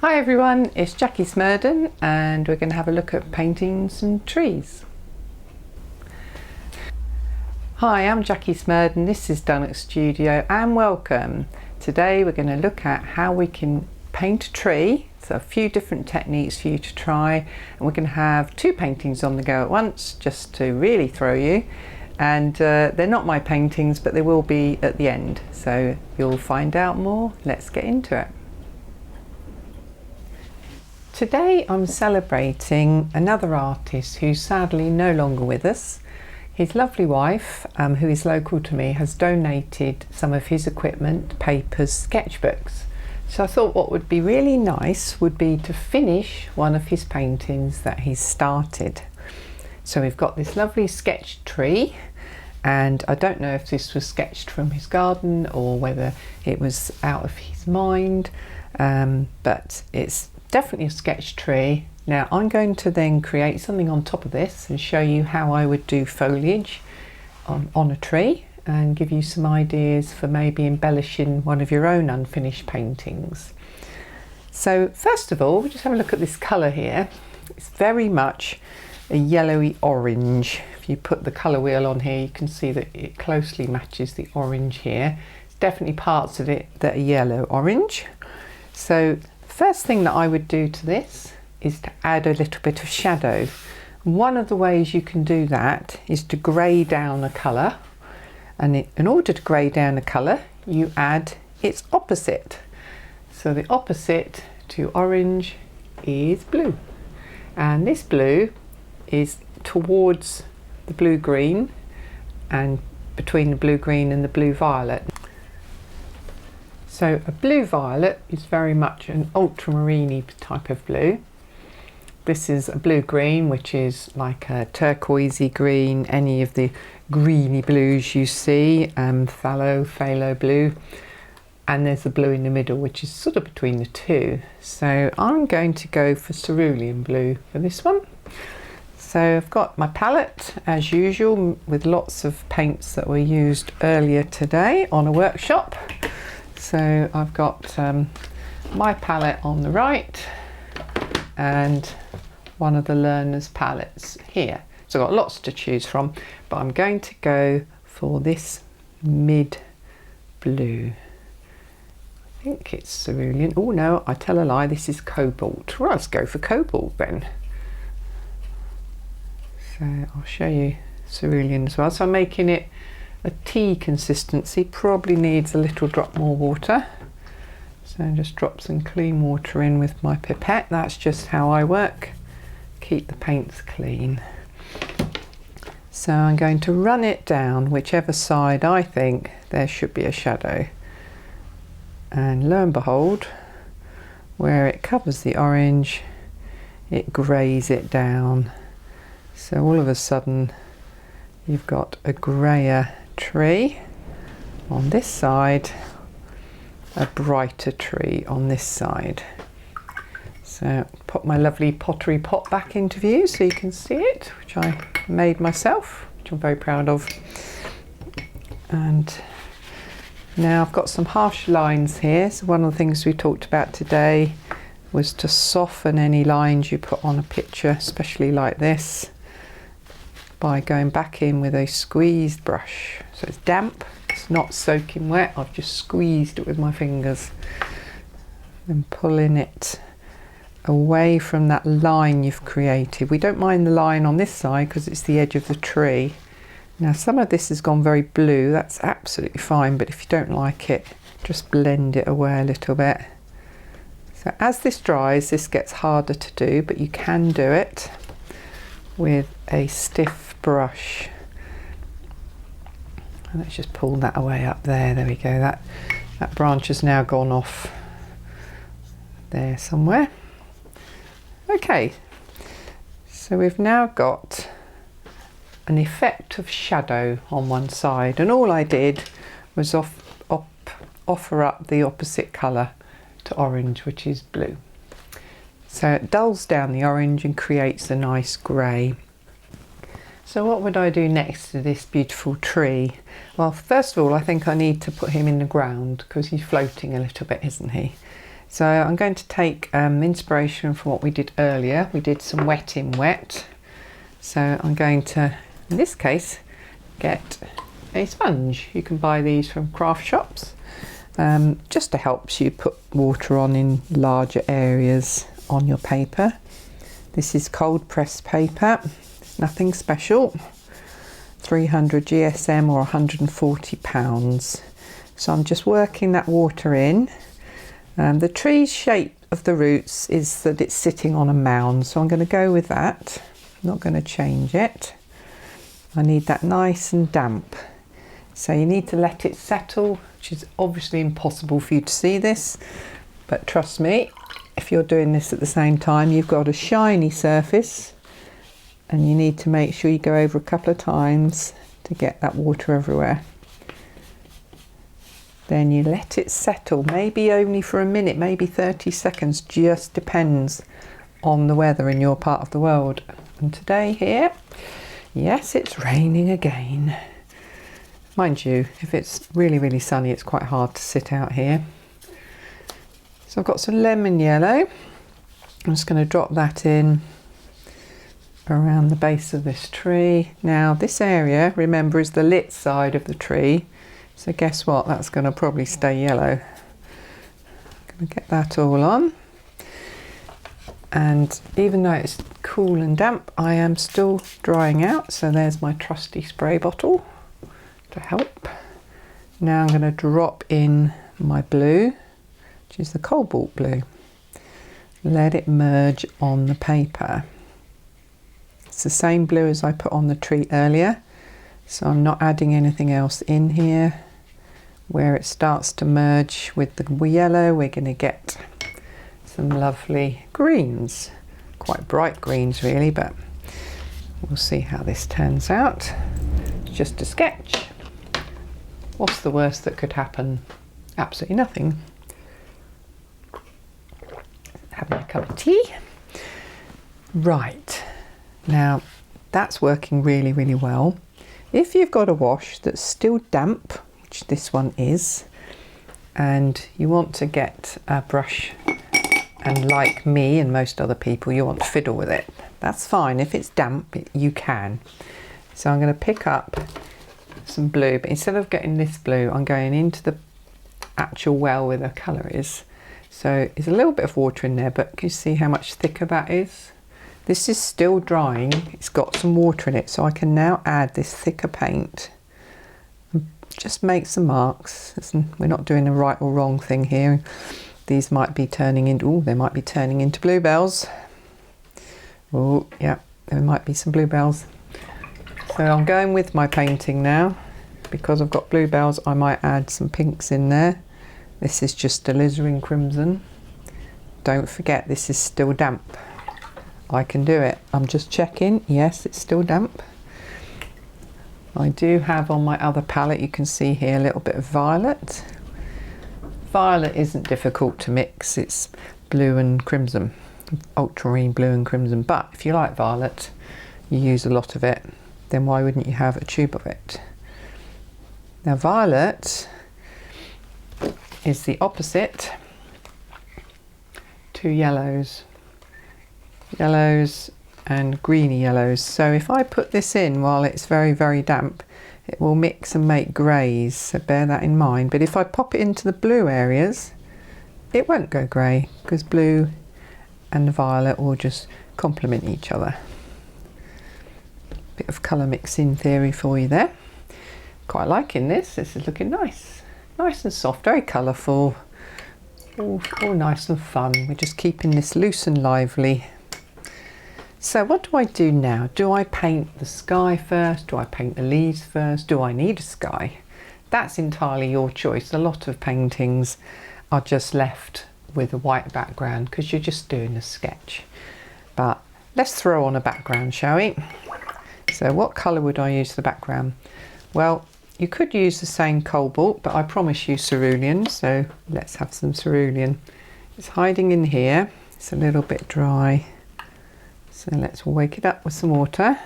Hi everyone, it's Jackie Smurden and we're going to have a look at painting some trees. Hi, I'm Jackie Smurden, this is Done at Studio and welcome. Today we're going to look at how we can paint a tree. So a few different techniques for you to try, and we're going to have two paintings on the go at once just to really throw you. And they're not my paintings, but they will be at the end, so you'll find out more. Let's get into it. Today I'm celebrating another artist who's sadly no longer with us. His lovely wife, who is local to me, has donated some of his equipment, papers, sketchbooks. So I thought what would be really nice would be to finish one of his paintings that he's started. So we've got this lovely sketched tree, and I don't know if this was sketched from his garden or whether it was out of his mind, but it's definitely a sketched tree. Now I'm going to then create something on top of this and show you how I would do foliage on a tree and give you some ideas for maybe embellishing one of your own unfinished paintings. So first of all, we'll just have a look at this colour here. It's very much a yellowy orange. If you put the colour wheel on here, you can see that it closely matches the orange here. There's definitely parts of it that are yellow orange. So first thing that I would do to this is to add a little bit of shadow. One of the ways you can do that is to grey down a colour, and in order to grey down a colour you add its opposite. So the opposite to orange is blue, and this blue is towards the blue green and between the blue green and the blue violet. So a blue violet is very much an ultramarine type of blue. This is a blue green, which is like a turquoisey green, any of the greeny blues you see, phthalo blue, and there's the blue in the middle, which is sort of between the two. So I'm going to go for cerulean blue for this one. So I've got my palette as usual with lots of paints that were used earlier today on a workshop. So I've got my palette on the right and one of the learner's palettes here. So I've got lots to choose from, but I'm going to go for this mid blue. I think it's cerulean. Oh no, I tell a lie, this is cobalt. Well, let's go for cobalt then. So I'll show you cerulean as well. So I'm making it a tea consistency, probably needs a little drop more water. So just drop some clean water in with my pipette. That's just how I work. Keep the paints clean. So I'm going to run it down whichever side I think there should be a shadow. And lo and behold, where it covers the orange, it greys it down. So all of a sudden you've got a greyer tree on this side, a brighter tree on this side. So put my lovely pottery pot back into view so you can see it, which I made myself, which I'm very proud of. And now I've got some harsh lines here. So one of the things we talked about today was to soften any lines you put on a picture, especially like this, by going back in with a squeezed brush. So it's damp, it's not soaking wet, I've just squeezed it with my fingers and pulling it away from that line you've created. We don't mind the line on this side because it's the edge of the tree. Now some of this has gone very blue, that's absolutely fine, but if you don't like it, just blend it away a little bit. So as this dries, this gets harder to do, but you can do it with a stiff brush. And let's just pull that away up there. There we go. That branch has now gone off there somewhere. Okay, so we've now got an effect of shadow on one side, and all I did was offer up the opposite colour to orange, which is blue. So it dulls down the orange and creates a nice grey. So what would I do next to this beautiful tree? Well, first of all, I think I need to put him in the ground because he's floating a little bit, isn't he? So I'm going to take inspiration from what we did earlier. We did some wet in wet. So I'm going to, in this case, get a sponge. You can buy these from craft shops, just to help you put water on in larger areas on your paper. This is cold pressed paper, it's nothing special. 300 GSM or 140 pounds. So I'm just working that water in. The tree's shape of the roots is that it's sitting on a mound, so I'm going to go with that. I'm not going to change it. I need that nice and damp. So you need to let it settle, which is obviously impossible for you to see this, but trust me, if you're doing this at the same time, you've got a shiny surface and you need to make sure you go over a couple of times to get that water everywhere. Then you let it settle, maybe only for a minute, maybe 30 seconds, just depends on the weather in your part of the world. And today here, yes, it's raining again. Mind you, if it's really, really sunny, it's quite hard to sit out here. So I've got some lemon yellow. I'm just going to drop that in around the base of this tree. Now this area, remember, is the lit side of the tree. So guess what? That's going to probably stay yellow. I'm going to get that all on. And even though it's cool and damp, I am still drying out. So there's my trusty spray bottle to help. Now I'm going to drop in my blue, which is the cobalt blue. Let it merge on the paper. It's the same blue as I put on the tree earlier, so I'm not adding anything else in here. Where it starts to merge with the yellow, we're going to get some lovely greens, quite bright greens really, but we'll see how this turns out. It's just a sketch. What's the worst that could happen? Absolutely nothing. Having a cup of tea. Right, now that's working really, really well. If you've got a wash that's still damp, which this one is, and you want to get a brush, and like me and most other people, you want to fiddle with it, that's fine. If it's damp, you can. So I'm going to pick up some blue, but instead of getting this blue, I'm going into the actual well where the colour is. So there's a little bit of water in there, but can you see how much thicker that is? This is still drying, it's got some water in it, so I can now add this thicker paint and just make some marks. We're not doing a right or wrong thing here. These might be turning into, they might be turning into bluebells. Oh, yeah, there might be some bluebells. So I'm going with my painting now. Because I've got bluebells, I might add some pinks in there. This is just alizarin crimson. Don't forget, this is still damp. I can do it. I'm just checking. Yes, it's still damp. I do have on my other palette, you can see here, a little bit of violet. Violet isn't difficult to mix. It's blue and crimson, ultramarine blue and crimson. But if you like violet, you use a lot of it, then why wouldn't you have a tube of it? Now violet is the opposite to yellows. Yellows and greeny yellows. So if I put this in while it's very, very damp, it will mix and make greys, so bear that in mind. But if I pop it into the blue areas, it won't go grey, because blue and the violet will just complement each other. Bit of colour mixing theory for you there. Quite liking this. This is looking nice. Nice and soft, very colourful, all nice and fun. We're just keeping this loose and lively. So what do I do now? Do I paint the sky first? Do I paint the leaves first? Do I need a sky? That's entirely your choice. A lot of paintings are just left with a white background because you're just doing a sketch. But let's throw on a background, shall we? So what colour would I use for the background? Well, you could use the same cobalt, but I promise you cerulean, so let's have some cerulean. It's hiding in here. It's a little bit dry. So let's wake it up with some water.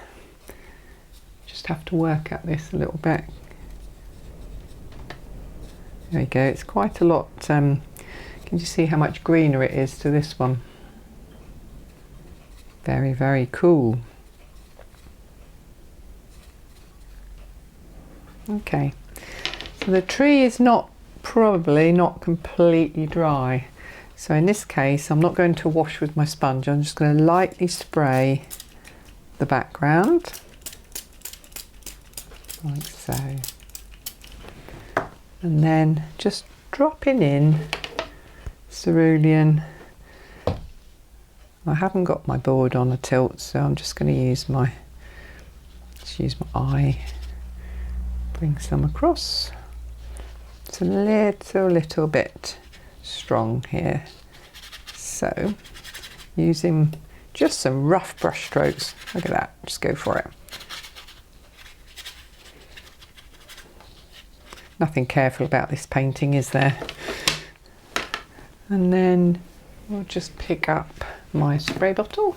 Just have to work at this a little bit. There we go, it's quite a lot. Can Can you see how much greener it is to this one? Very, very cool. Okay, so the tree is probably not completely dry. So in this case, I'm not going to wash with my sponge. I'm just going to lightly spray the background, like so. And then just dropping in cerulean. I haven't got my board on a tilt, so I'm just going to use my eye. Bring some across. It's a little bit strong here. So using just some rough brush strokes. Look at that, just go for it. Nothing careful about this painting, is there? And then we'll just pick up my spray bottle,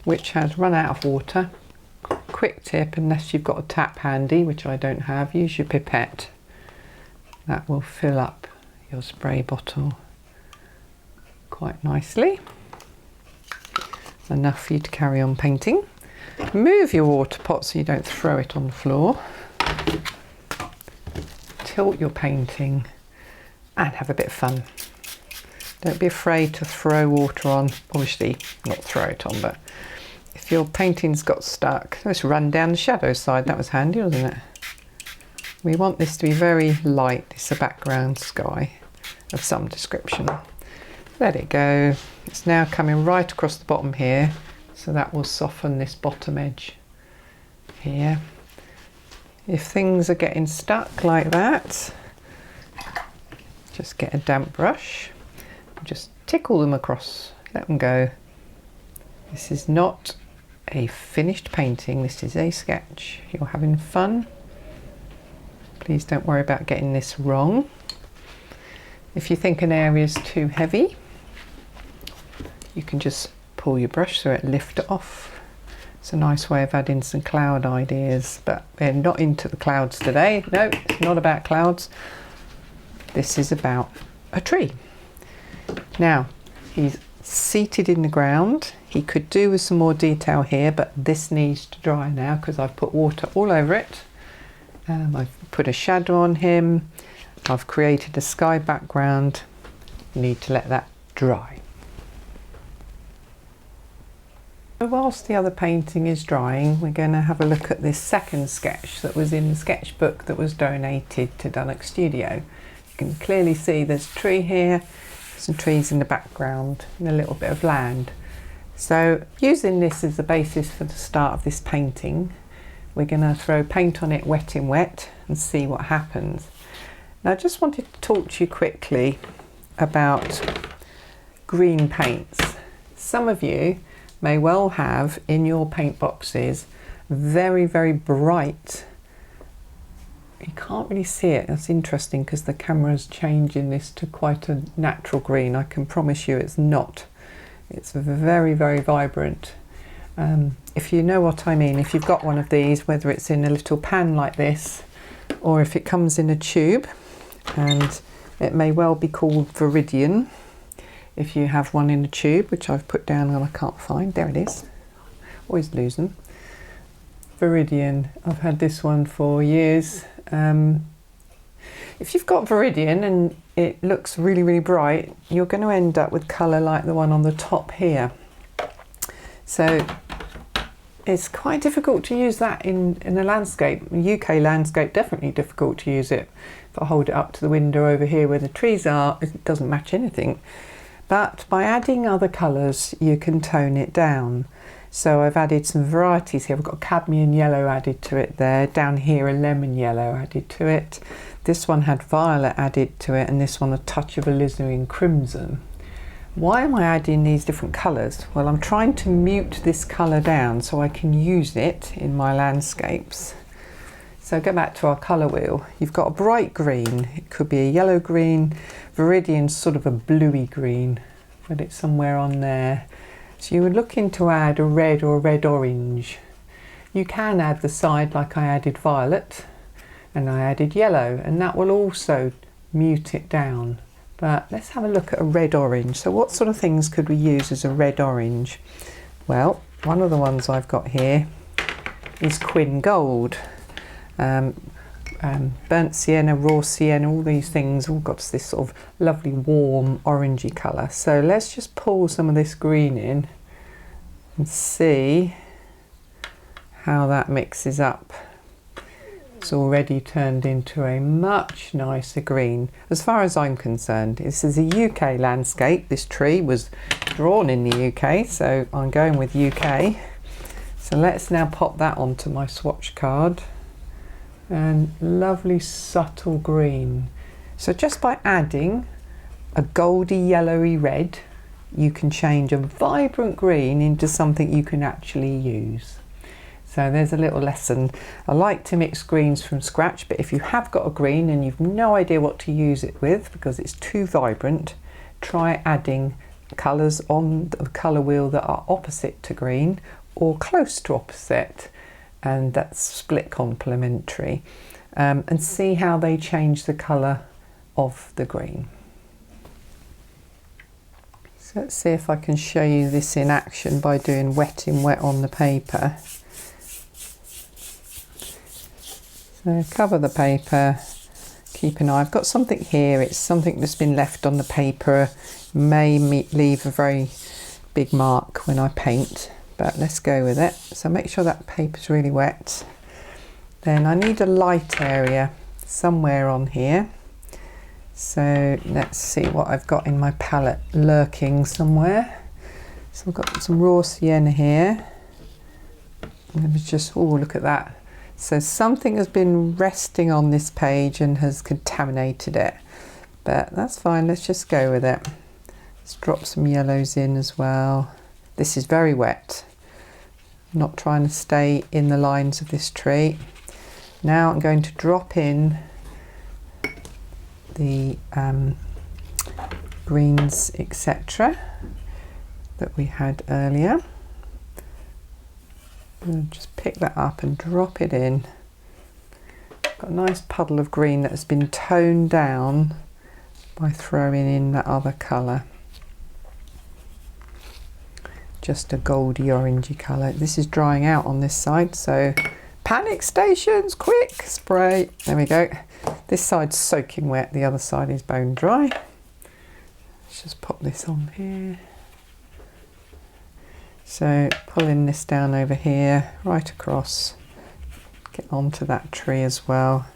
which has run out of water. Quick tip, unless you've got a tap handy, which I don't have, use your pipette. That will fill up your spray bottle quite nicely. Enough for you to carry on painting. Move your water pot so you don't throw it on the floor. Tilt your painting and have a bit of fun. Don't be afraid to throw water on. Obviously not throw it on, but if your painting's got stuck, just run down the shadow side. That was handy, wasn't it? We want this to be very light. It's a background sky of some description. Let it go. It's now coming right across the bottom here, so that will soften this bottom edge here. If things are getting stuck like that, just get a damp brush, just tickle them across, let them go. This is not a finished painting, this is a sketch. You're having fun. Please don't worry about getting this wrong. If you think an area is too heavy, you can just pull your brush so it lifts it off. It's a nice way of adding some cloud ideas, but we're not into the clouds today. No, it's not about clouds. This is about a tree. Now, he's seated in the ground. He could do with some more detail here, but this needs to dry now because I've put water all over it. I've put a shadow on him. I've created a sky background. Need to let that dry. Whilst the other painting is drying, we're going to have a look at this second sketch that was in the sketchbook that was donated to Dunnock Studio. You can clearly see there's a tree here, some trees in the background, and a little bit of land. So using this as the basis for the start of this painting, we're going to throw paint on it wet in wet and see what happens. Now I just wanted to talk to you quickly about green paints. Some of you may well have in your paint boxes very, very bright, you can't really see it, that's interesting because the camera's changing this to quite a natural green. I can promise you it's not. It's very, very vibrant. If you know what I mean, if you've got one of these, whether it's in a little pan like this or if it comes in a tube, and it may well be called Viridian. If you have one in a tube, which I've put down and I can't find, there it is. Always lose them. Viridian, I've had this one for years. If you've got Viridian and it looks really, really bright, you're going to end up with colour like the one on the top here. So it's quite difficult to use that in a landscape. UK landscape, definitely difficult to use it. If I hold it up to the window over here where the trees are, it doesn't match anything. But by adding other colours, you can tone it down. So I've added some varieties here. I've got cadmium yellow added to it there. Down here, a lemon yellow added to it. This one had violet added to it, and this one a touch of alizarin crimson. Why am I adding these different colours? Well, I'm trying to mute this colour down so I can use it in my landscapes. So go back to our colour wheel. You've got a bright green. It could be a yellow green. Viridian's sort of a bluey green, but it's somewhere on there. So you were looking to add a red or a red-orange. You can add the side like I added violet and I added yellow, and that will also mute it down. But let's have a look at a red-orange. So what sort of things could we use as a red-orange? Well, one of the ones I've got here is Quin Gold. Burnt sienna, raw sienna, all these things all got this sort of lovely warm orangey colour. So let's just pull some of this green in and see how that mixes up. It's already turned into a much nicer green. As far as I'm concerned, this is a UK landscape. This tree was drawn in the UK, so I'm going with UK. So let's now pop that onto my swatch card. And lovely subtle green. So just by adding a goldy yellowy red, you can change a vibrant green into something you can actually use. So there's a little lesson. I like to mix greens from scratch, but if you have got a green and you've no idea what to use it with because it's too vibrant, try adding colours on the colour wheel that are opposite to green or close to opposite, and that's split complementary, and see how they change the colour of the green. So let's see if I can show you this in action by doing wet in wet on the paper. So cover the paper, keep an eye. I've got something here, it's something that's been left on the paper, may leave a very big mark when I paint, but let's go with it. So make sure that paper's really wet. Then I need a light area somewhere on here. So let's see what I've got in my palette lurking somewhere. So I've got some raw sienna here. Let me just, oh, look at that. So something has been resting on this page and has contaminated it, but that's fine, let's just go with it. Let's drop some yellows in as well. This is very wet. I'm not trying to stay in the lines of this tree. Now I'm going to drop in the greens, etc. that we had earlier. And just pick that up and drop it in. Got a nice puddle of green that has been toned down by throwing in that other colour. Just a goldy orangey colour. This is drying out on this side, so panic stations, quick spray. There we go. This side's soaking wet, the other side is bone dry. Let's just pop this on here. So pulling this down over here, right across, get onto that tree as well.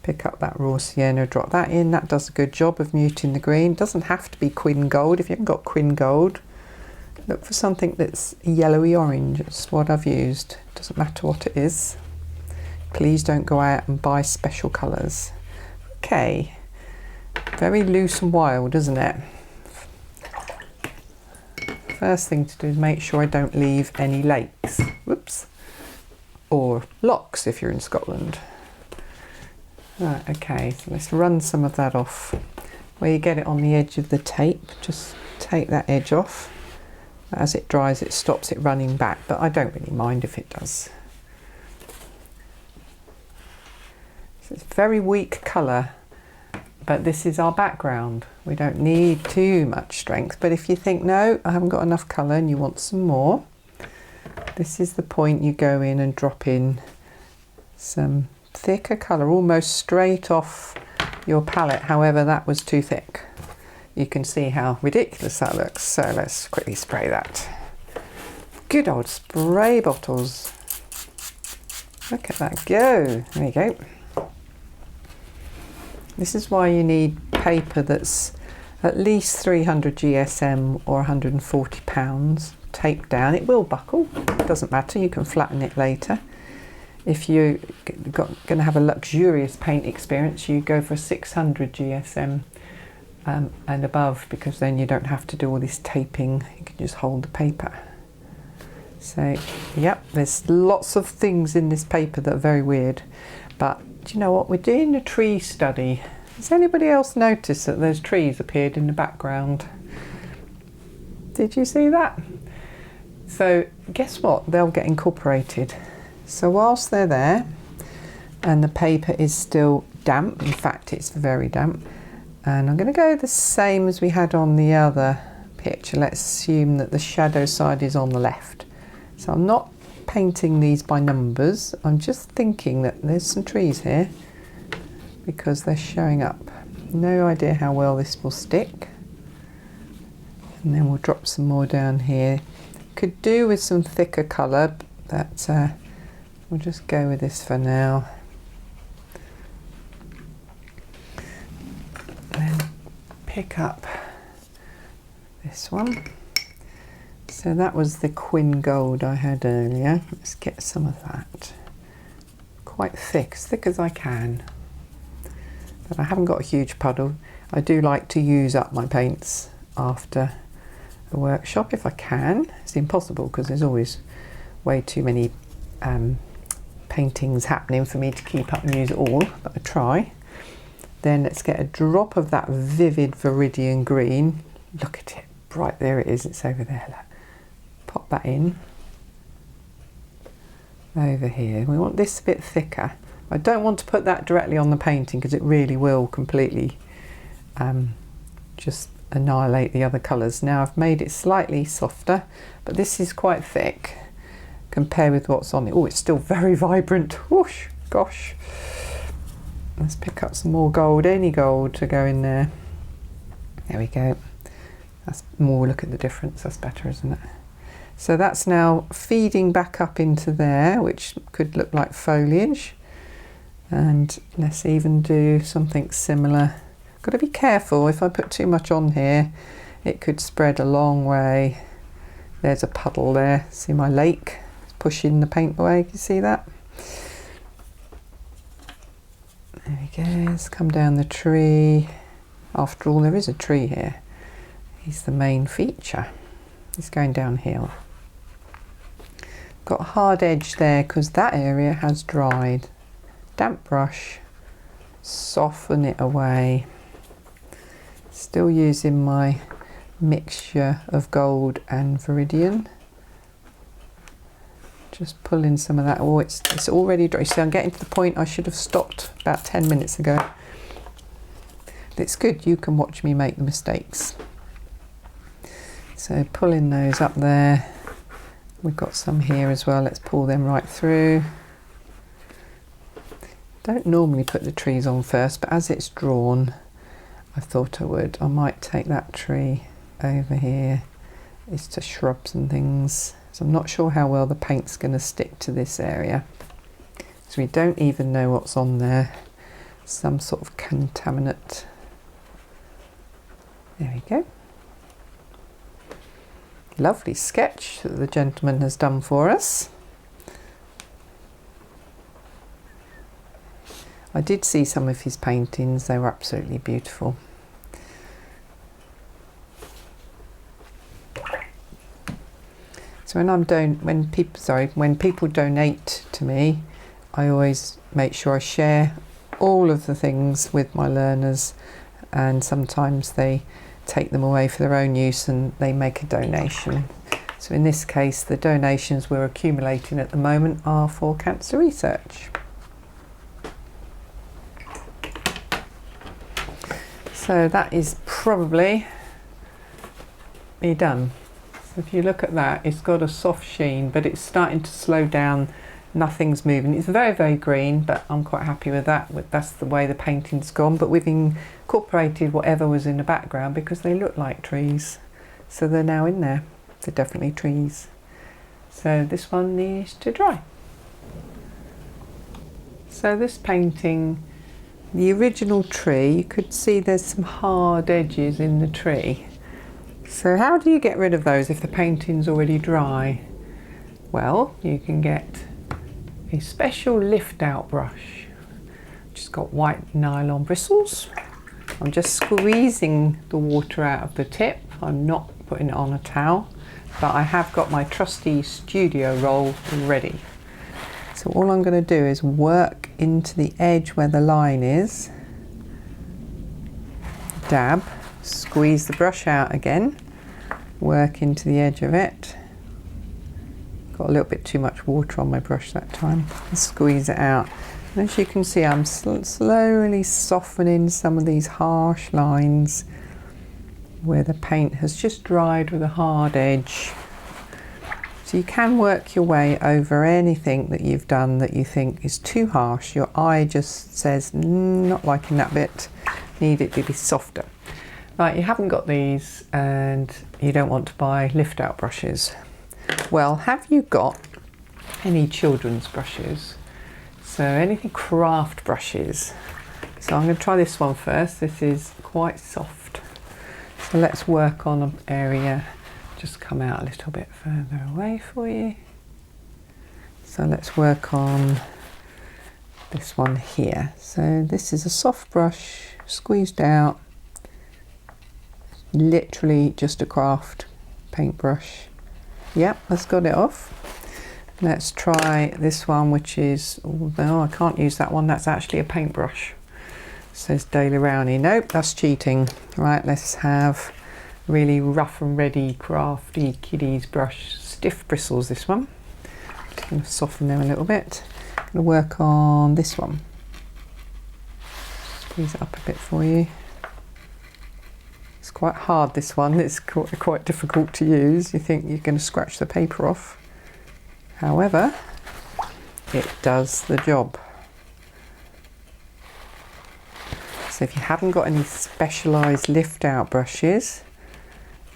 Pick up that raw sienna, drop that in. That does a good job of muting the green. Doesn't have to be Quin Gold. If you haven't got Quin Gold, look for something that's yellowy orange. That's what I've used. Doesn't matter what it is. Please don't go out and buy special colours. Okay, very loose and wild, isn't it? First thing to do is make sure I don't leave any lakes, whoops, or lochs if you're in Scotland. Right, okay, so let's run some of that off. Where you get it on the edge of the tape, just take that edge off. As it dries, it stops it running back, but I don't really mind if it does. So it's a very weak colour, but this is our background. We don't need too much strength, but if you think, no, I haven't got enough colour and you want some more, this is the point you go in and drop in some thicker colour, almost straight off your palette. However, that was too thick. You can see how ridiculous that looks. So let's quickly spray that. Good old spray bottles. Look at that go. There you go. This is why you need paper that's at least 300 GSM or 140 pounds taped down. It will buckle, it doesn't matter, you can flatten it later. If you're going to have a luxurious paint experience, you go for 600 GSM and above, because then you don't have to do all this taping, you can just hold the paper. So, yep, there's lots of things in this paper that are very weird, but do you know what, we're doing a tree study. Has anybody else noticed that those trees appeared in the background? Did you see that? So guess what, they'll get incorporated. So whilst they're there and the paper is still damp, in fact it's very damp, And I'm going to go the same as we had on the other picture. Let's assume that the shadow side is on the left. So I'm not painting these by numbers. I'm just thinking that there's some trees here because they're showing up. No idea how well this will stick. And then we'll drop some more down here. Could do with some thicker colour, but we'll just go with this for now. And then pick up this one. So that was the Quin Gold I had earlier. Let's get some of that. Quite thick, as thick as I can. But I haven't got a huge puddle. I do like to use up my paints after a workshop if I can. It's impossible because there's always way too many paintings happening for me to keep up and use it all, but I try. Then let's get a drop of that vivid Viridian green. Look at it, bright, there it is, it's over there. Look. Pop that in over here. We want this a bit thicker. I don't want to put that directly on the painting because it really will completely just annihilate the other colours. Now I've made it slightly softer, but this is quite thick compared with what's on it. Oh, it's still very vibrant. Whoosh, gosh. Let's pick up some more gold, any gold to go in there. There we go. That's more, look at the difference, that's better, isn't it? So that's now feeding back up into there, which could look like foliage. And let's even do something similar. Got to be careful, if I put too much on here, it could spread a long way. There's a puddle there, see my lake? It's pushing the paint away, can you see that? There we go, let's come down the tree. After all, there is a tree here. He's the main feature. He's going downhill. Got a hard edge there because that area has dried. Damp brush, soften it away. Still using my mixture of gold and Viridian. Just pulling some of that. Oh, it's already dry. So I'm getting to the point I should have stopped about 10 minutes ago. It's good, you can watch me make the mistakes. So pulling those up there. We've got some here as well. Let's pull them right through. Don't normally put the trees on first, but as it's drawn, I thought I would. I might take that tree over here. It's to shrubs and things. So I'm not sure how well the paint's going to stick to this area. So we don't even know what's on there. Some sort of contaminant. There we go. Lovely sketch that the gentleman has done for us. I did see some of his paintings, they were absolutely beautiful. So when people donate to me, I always make sure I share all of the things with my learners, and sometimes they take them away for their own use and they make a donation. So in this case, the donations we're accumulating at the moment are for cancer research. So that is probably me done. So if you look at that, it's got a soft sheen, but it's starting to slow down. Nothing's moving. It's very, very green, but I'm quite happy with that. That's the way the painting's gone, but we've incorporated whatever was in the background because they look like trees. So they're now in there. They're definitely trees. So this one needs to dry. So this painting, the original tree, you could see there's some hard edges in the tree. So how do you get rid of those if the painting's already dry? Well, you can get a special lift out brush, which has got white nylon bristles. I'm just squeezing the water out of the tip. I'm not putting it on a towel, but I have got my trusty studio roll ready. So all I'm going to do is work into the edge where the line is, dab, squeeze the brush out again, work into the edge of it. Got a little bit too much water on my brush that time. Squeeze it out. As you can see, I'm slowly softening some of these harsh lines where the paint has just dried with a hard edge. So you can work your way over anything that you've done that you think is too harsh. Your eye just says, not liking that bit, need it to be softer. Right, you haven't got these and you don't want to buy lift out brushes. Well, have you got any children's brushes? So anything craft brushes. So I'm going to try this one first. This is quite soft. So let's work on an area. Just come out a little bit further away for you. So let's work on this one here. So this is a soft brush, squeezed out, literally just a craft paintbrush. Yep, that's got it off. Let's try this one, which is, oh, I can't use that one, that's actually a paintbrush. It says Daily Rowney. Nope, that's cheating. Right, let's have really rough and ready, crafty kiddies brush, stiff bristles, this one. I'm going to soften them a little bit. I'm going to work on this one. Squeeze it up a bit for you. It's quite hard, this one. It's quite difficult to use. You think you're going to scratch the paper off. However, it does the job. So if you haven't got any specialised lift out brushes,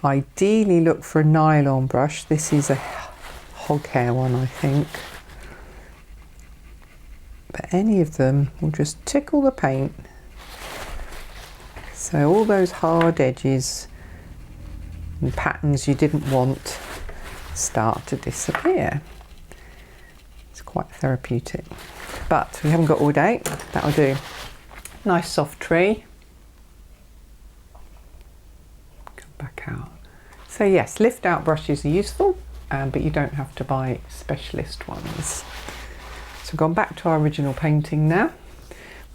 ideally look for a nylon brush. This is a hog hair one, I think. But any of them will just tickle the paint. So all those hard edges and patterns you didn't want start to disappear. It's quite therapeutic. But we haven't got all day. That'll do. Nice soft tree. Come back out. So yes, lift out brushes are useful, but you don't have to buy specialist ones. So we've gone back to our original painting now.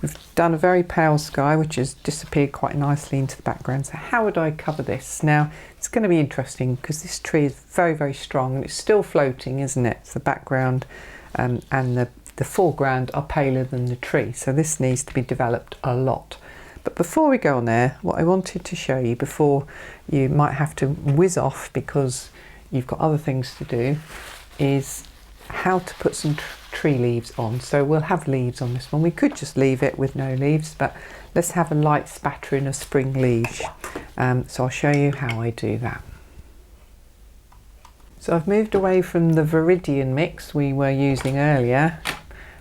We've done a very pale sky, which has disappeared quite nicely into the background. So how would I cover this? Now, it's going to be interesting because this tree is very, very strong and it's still floating, isn't it? So the background and the foreground are paler than the tree. So this needs to be developed a lot. But before we go on there, what I wanted to show you before you might have to whiz off because you've got other things to do is how to put some tree leaves on. So we'll have leaves on this one. We could just leave it with no leaves, but let's have a light spattering of spring leaves. So I'll show you how I do that. So I've moved away from the Viridian mix we were using earlier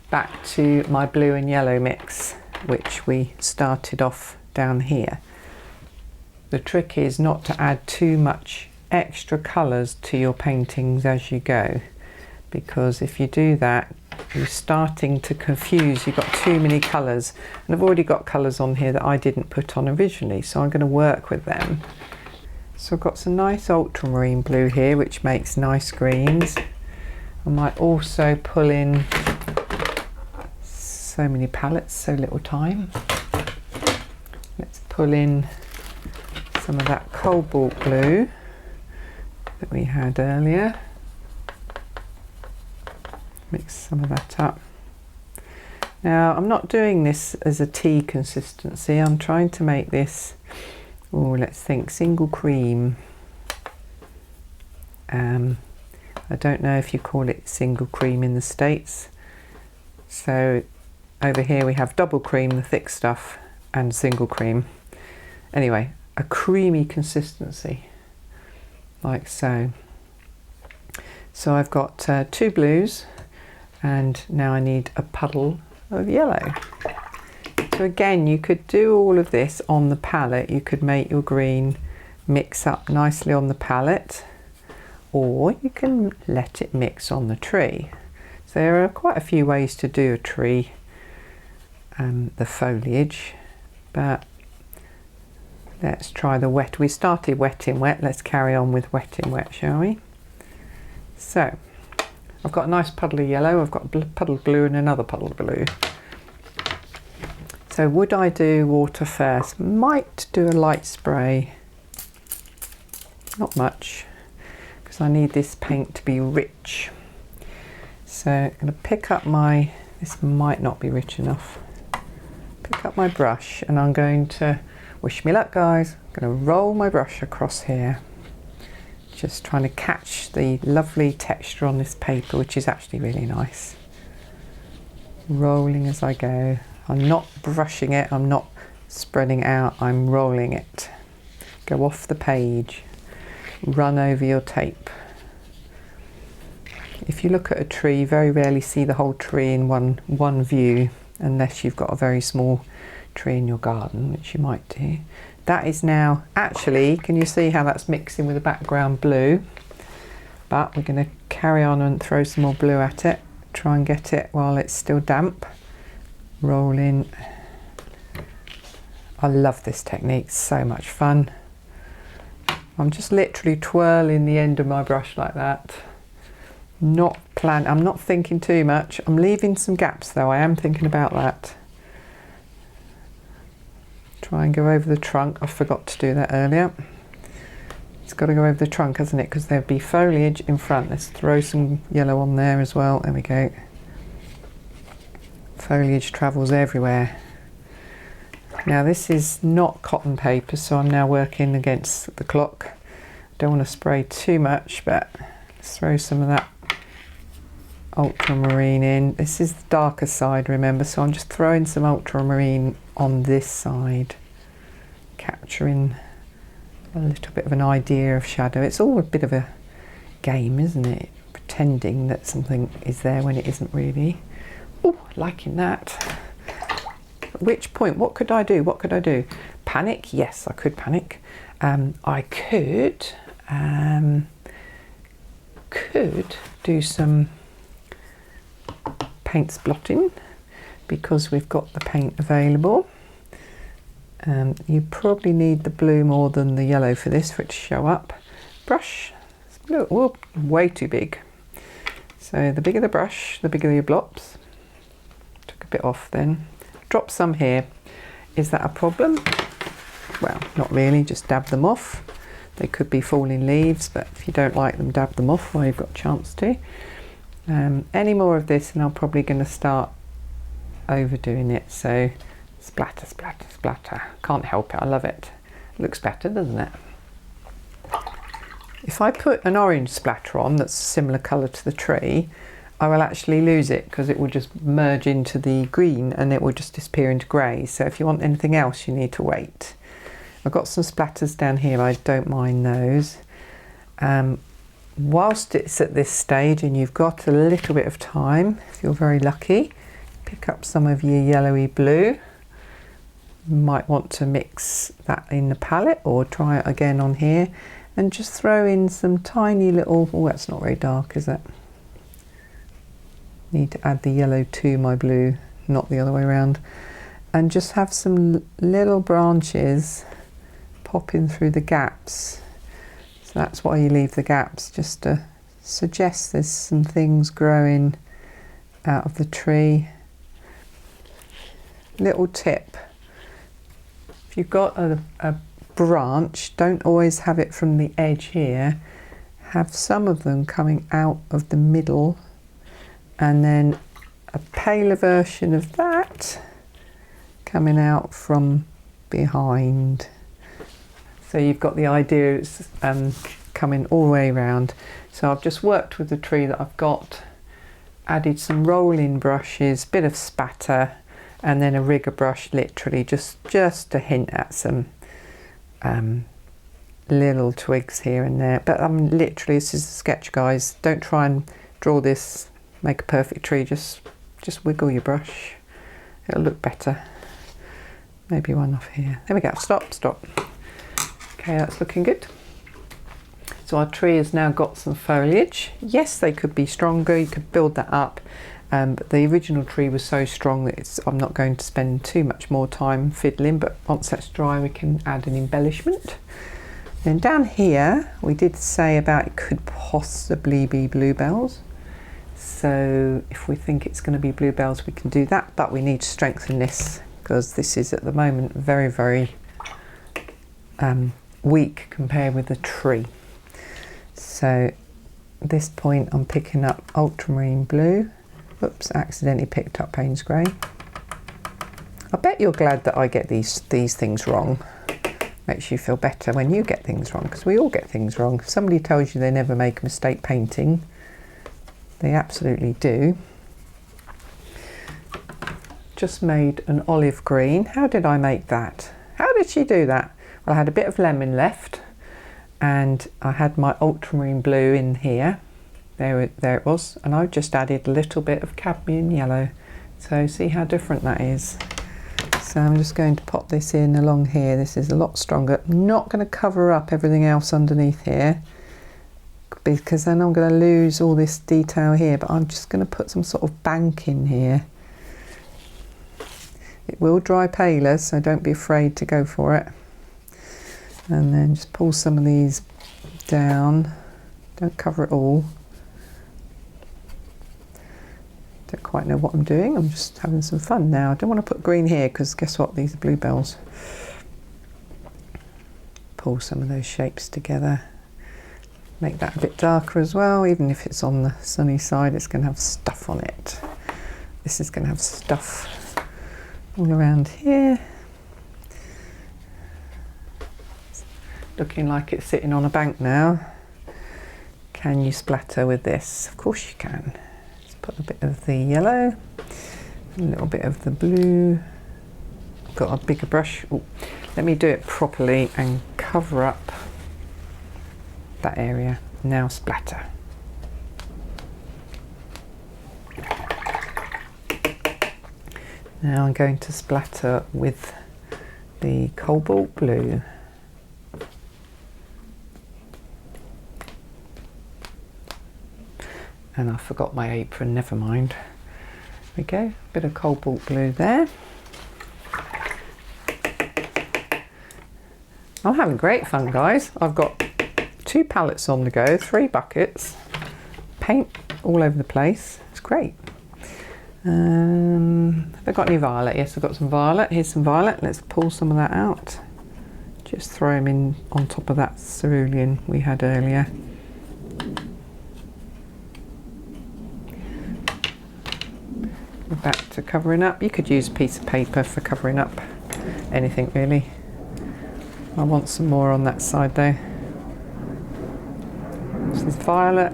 back to my blue and yellow mix, which we started off down here. The trick is not to add too much extra colours to your paintings as you go, because if you do that, you're starting to confuse. You've got too many colours, and I've already got colours on here that I didn't put on originally, so I'm going to work with them. So I've got some nice ultramarine blue here, which makes nice greens. I might also pull in so many palettes, so little time. Let's pull in some of that cobalt blue that we had earlier. Mix some of that up. Now I'm not doing this as a tea consistency. I'm trying to make this, oh, let's think, single cream. I don't know if you call it single cream in the States. So over here we have double cream, the thick stuff, and single cream. Anyway, a creamy consistency, like so. So I've got 2 blues, and now I need a puddle of yellow. So again, you could do all of this on the palette. You could make your green mix up nicely on the palette, or you can let it mix on the tree. So there are quite a few ways to do a tree, the foliage, but let's try the wet. We started wet in wet, let's carry on with wet in wet, shall we? So I've got a nice puddle of yellow, I've got a puddle of blue and another puddle of blue. So would I do water first? Might do a light spray, not much, because I need this paint to be rich. So I'm going to pick up my This might not be rich enough. Pick up my brush and I'm going to, wish me luck guys, I'm going to roll my brush across here. Just trying to catch the lovely texture on this paper, which is actually really nice. Rolling as I go. I'm not brushing it, I'm not spreading it out, I'm rolling it. Go off the page, run over your tape. If you look at a tree, you very rarely see the whole tree in one view, unless you've got a very small tree in your garden, which you might do. That is now, actually, can you see how that's mixing with the background blue? But we're going to carry on and throw some more blue at it. Try and get it while it's still damp. Roll in. I love this technique, so much fun. I'm just literally twirling the end of my brush like that. I'm not thinking too much. I'm leaving some gaps though, I am thinking about that. Try and go over the trunk. I forgot to do that earlier. It's got to go over the trunk, hasn't it? Because there'll be foliage in front. Let's throw some yellow on there as well. There we go. Foliage travels everywhere. Now this is not cotton paper, so I'm now working against the clock. Don't want to spray too much, but let's throw some of that ultramarine in. This is the darker side, remember, so I'm just throwing some ultramarine on this side, capturing a little bit of an idea of shadow. It's all a bit of a game, isn't it? Pretending that something is there when it isn't really. Oh, liking that. At which point, what could I do? What could I do? Panic? Yes, I could panic. I could do some paint splotting because we've got the paint available. You probably need the blue more than the yellow for this, for it to show up. Brush, whoop, way too big. So the bigger the brush, the bigger your blobs. Took a bit off then. Drop some here. Is that a problem? Well, not really, just dab them off. They could be falling leaves, but if you don't like them, dab them off while you've got a chance to. Any more of this and I'm probably going to start overdoing it. So splatter, splatter, splatter. Can't help it, I love it. Looks better, doesn't it? If I put an orange splatter on that's a similar colour to the tree, I will actually lose it because it will just merge into the green and it will just disappear into grey. So if you want anything else, you need to wait. I've got some splatters down here, I don't mind those. Whilst it's at this stage and you've got a little bit of time, if you're very lucky, pick up some of your yellowy blue. You might want to mix that in the palette or try it again on here and just throw in some tiny little, oh that's not very dark, is it? Need to add the yellow to my blue, not the other way around. And just have some little branches popping through the gaps. So that's why you leave the gaps, just to suggest there's some things growing out of the tree. Little tip, if you've got a branch, don't always have it from the edge here. Have some of them coming out of the middle and then a paler version of that coming out from behind. So you've got the idea it's coming all the way around. So I've just worked with the tree that I've got, added some rolling brushes, bit of spatter, and then a rigger brush, literally just to hint at some little twigs here and there. But I'm literally, this is a sketch, guys. Don't try and draw this, make a perfect tree. Just wiggle your brush. It'll look better. Maybe one off here. There we go. Stop, stop. Okay, that's looking good. So our tree has now got some foliage. Yes, they could be stronger. You could build that up. But the original tree was so strong that I'm not going to spend too much more time fiddling, but once that's dry we can add an embellishment. Then down here we did say about it could possibly be bluebells. So if we think it's going to be bluebells we can do that, but we need to strengthen this because this is at the moment very, very weak compared with the tree. So at this point I'm picking up ultramarine blue Oops, accidentally picked up Payne's grey. I bet you're glad that I get these things wrong. Makes you feel better when you get things wrong, because we all get things wrong. If somebody tells you they never make a mistake painting, they absolutely do. Just made an olive green. How did I make that? How did she do that? Well, I had a bit of lemon left, and I had my ultramarine blue in here. There it was, and I've just added a little bit of cadmium yellow. So see how different that is. So I'm just going to pop this in along here. This is a lot stronger. I'm not going to cover up everything else underneath here, because then I'm going to lose all this detail here, but I'm just going to put some sort of bank in here. It will dry paler, so don't be afraid to go for it. And then just pull some of these down. Don't cover it all. Don't quite know what I'm doing. I'm just having some fun now. I don't want to put green here because guess what? These are bluebells. Pull some of those shapes together. Make that a bit darker as well. Even if it's on the sunny side, it's going to have stuff on it. This is going to have stuff all around here. It's looking like it's sitting on a bank now. Can you splatter with this? Of course you can. Put a bit of the yellow, a little bit of the blue. Got a bigger brush. Ooh, let me do it properly and cover up that area. Now splatter. Now I'm going to splatter with the cobalt blue. And I forgot my apron, never mind. There we go, bit of cobalt blue there. I'm having great fun, guys. I've got 2 palettes on the go, 3 buckets, paint all over the place. It's great. Have I got any violet? Yes, I've got some violet. Here's some violet. Let's pull some of that out. Just throw them in on top of that cerulean we had earlier. Back to covering up. You could use a piece of paper for covering up anything really. I want some more on that side though. This is violet.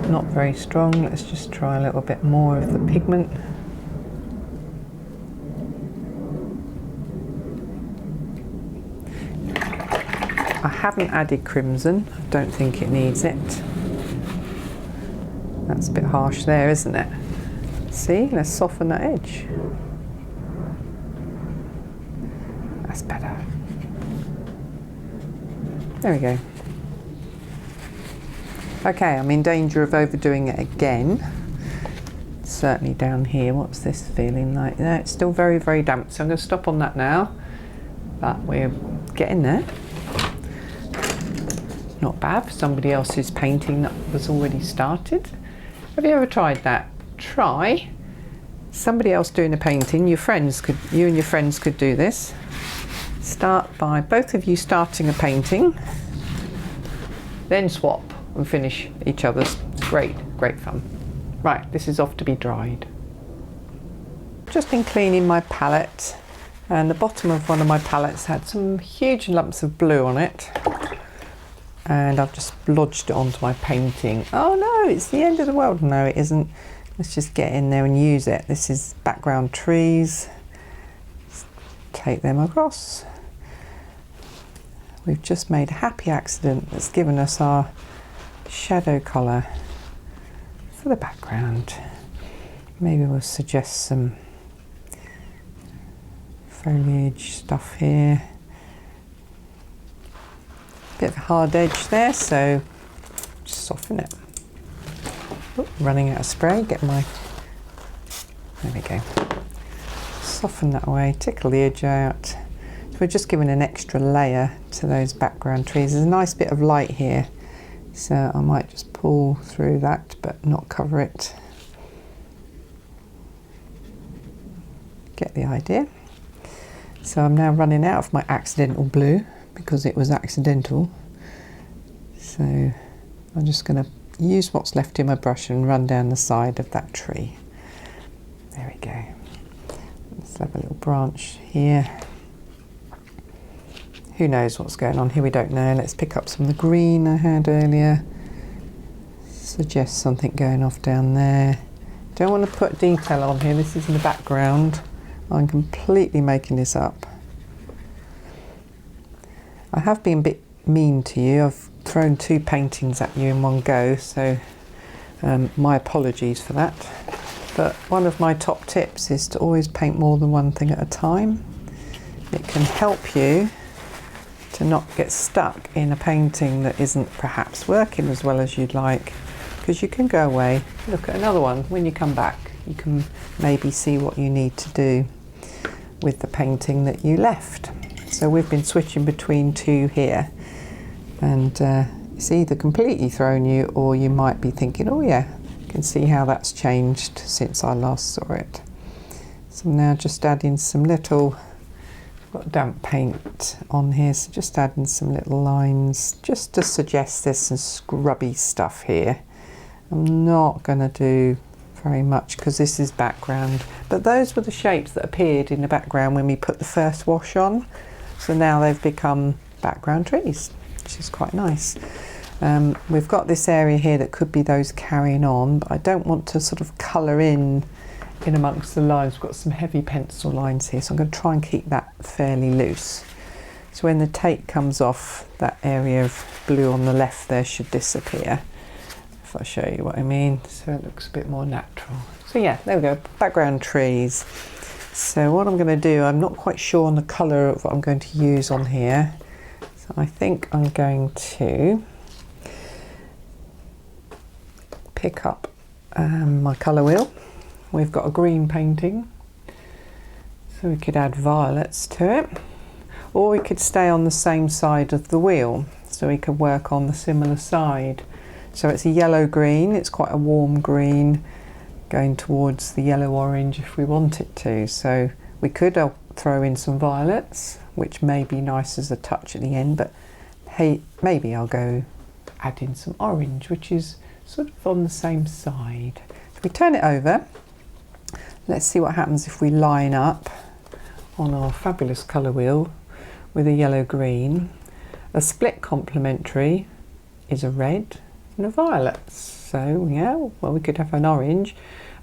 Not very strong. Let's just try a little bit more of the pigment. I haven't added crimson. I don't think it needs it. That's a bit harsh there, isn't it? See, let's soften that edge. That's better. There we go. Okay, I'm in danger of overdoing it again. Certainly down here. What's this feeling like? No, it's still very, very damp, so I'm going to stop on that now. But we're getting there. Not bad for somebody else's painting that was already started. Have you ever tried that? Try somebody else doing a painting. You and your friends could do this. Start by both of you starting a painting, then swap and finish each other's. It's great, great fun. Right, this is off to be dried. Just been cleaning my palette, and the bottom of one of my palettes had some huge lumps of blue on it. And I've just lodged it onto my painting. Oh no, it's the end of the world. No, it isn't. Let's just get in there and use it. This is background trees. Let's take them across. We've just made a happy accident that's given us our shadow colour for the background. Maybe we'll suggest some foliage stuff here. Bit of a hard edge there, so just soften it. Ooh, running out of spray, get my, there we go. Soften that away, tickle the edge out. So we're just giving an extra layer to those background trees. There's a nice bit of light here, so I might just pull through that but not cover it. Get the idea. So I'm now running out of my accidental blue, because it was accidental. So I'm just going to use what's left in my brush and run down the side of that tree. There we go. Let's have a little branch here. Who knows what's going on here? We don't know. Let's pick up some of the green I had earlier. Suggest something going off down there. Don't want to put detail on here. This is in the background. I'm completely making this up. I have been a bit mean to you. I've thrown 2 paintings at you in one go, so my apologies for that. But one of my top tips is to always paint more than one thing at a time. It can help you to not get stuck in a painting that isn't perhaps working as well as you'd like, because you can go away, look at another one. When you come back, you can maybe see what you need to do with the painting that you left. So we've been switching between 2 here, and it's either completely thrown you, or you might be thinking, oh yeah, you can see how that's changed since I last saw it. So now just adding some little, I've got damp paint on here, so just adding some little lines just to suggest there's some scrubby stuff here. I'm not going to do very much because this is background, but those were the shapes that appeared in the background when we put the first wash on. So now they've become background trees, which is quite nice. We've got this area here that could be those carrying on, but I don't want to sort of colour in amongst the lines. We've got some heavy pencil lines here, so I'm going to try and keep that fairly loose. So when the tape comes off, that area of blue on the left there should disappear. If I show you what I mean, so it looks a bit more natural. So yeah, there we go, background trees. So what I'm going to do, I'm not quite sure on the colour of what I'm going to use on here. So I think I'm going to pick up my colour wheel. We've got a green painting, so we could add violets to it, or we could stay on the same side of the wheel, so we could work on the similar side. So it's a yellow green, it's quite a warm green, going towards the yellow orange if we want it to. So we could throw in some violets, which may be nice as a touch at the end, but hey, maybe I'll go add in some orange, which is sort of on the same side. If we turn it over, let's see what happens if we line up on our fabulous colour wheel with a yellow green. A split complementary is a red and a violet. So yeah, well, we could have an orange,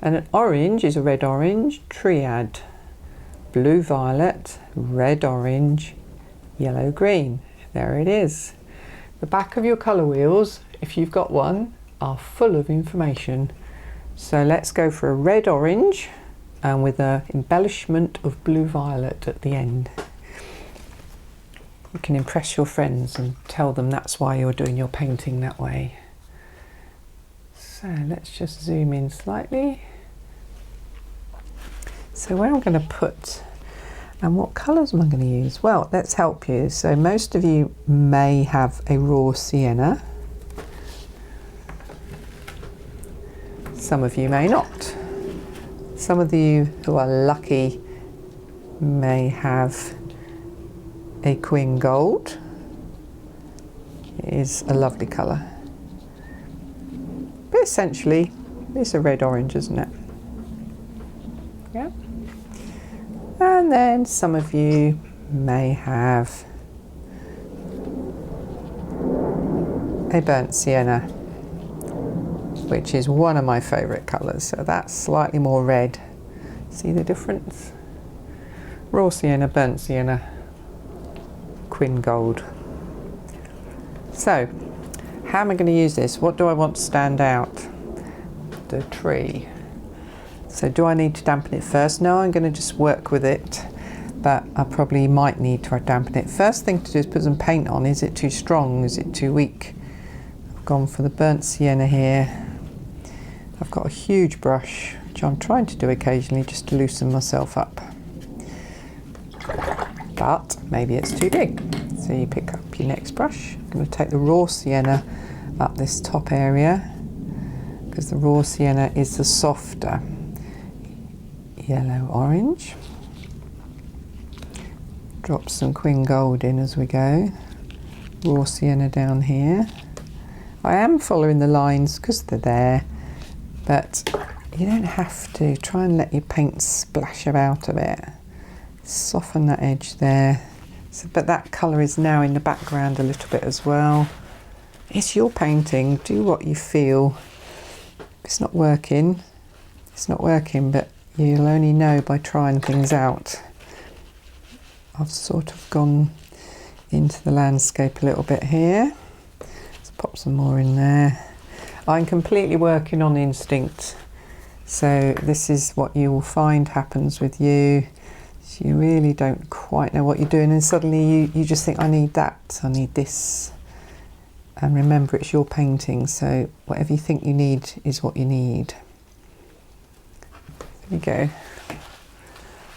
and an orange is a red orange triad. Blue violet, red orange, yellow green. There it is. The back of your colour wheels, if you've got one, are full of information. So let's go for a red orange and with an embellishment of blue violet at the end. You can impress your friends and tell them that's why you're doing your painting that way. So let's just zoom in slightly. So where I'm going to put, and what colours am I going to use? Well, let's help you. So most of you may have a raw sienna. Some of you may not. Some of you who are lucky may have a queen gold. It is a lovely colour. But essentially, it's a red orange, isn't it? Yeah. And then some of you may have a burnt sienna, which is one of my favourite colours. So that's slightly more red. See the difference? Raw sienna, burnt sienna, quin gold. So, how am I going to use this? What do I want to stand out? The tree. So do I need to dampen it first? No, I'm going to just work with it, but I probably might need to dampen it. First thing to do is put some paint on. Is it too strong? Is it too weak? I've gone for the burnt sienna here. I've got a huge brush, which I'm trying to do occasionally just to loosen myself up. But maybe it's too big. So you pick up your next brush. I'm going to take the raw sienna up this top area, because the raw sienna is the softer. Yellow orange. Drop some quin gold in as we go. Raw sienna down here. I am following the lines because they're there, but you don't have to. Try and let your paint splash about a bit. Soften that edge there. So, but that colour is now in the background a little bit as well. It's your painting, do what you feel. If it's not working, it's not working, but you'll only know by trying things out. I've sort of gone into the landscape a little bit here. Let's pop some more in there. I'm completely working on instinct. So this is what you will find happens with you. So you really don't quite know what you're doing, and suddenly you just think, I need that, I need this. And remember, it's your painting, so whatever you think you need is what you need. There you go.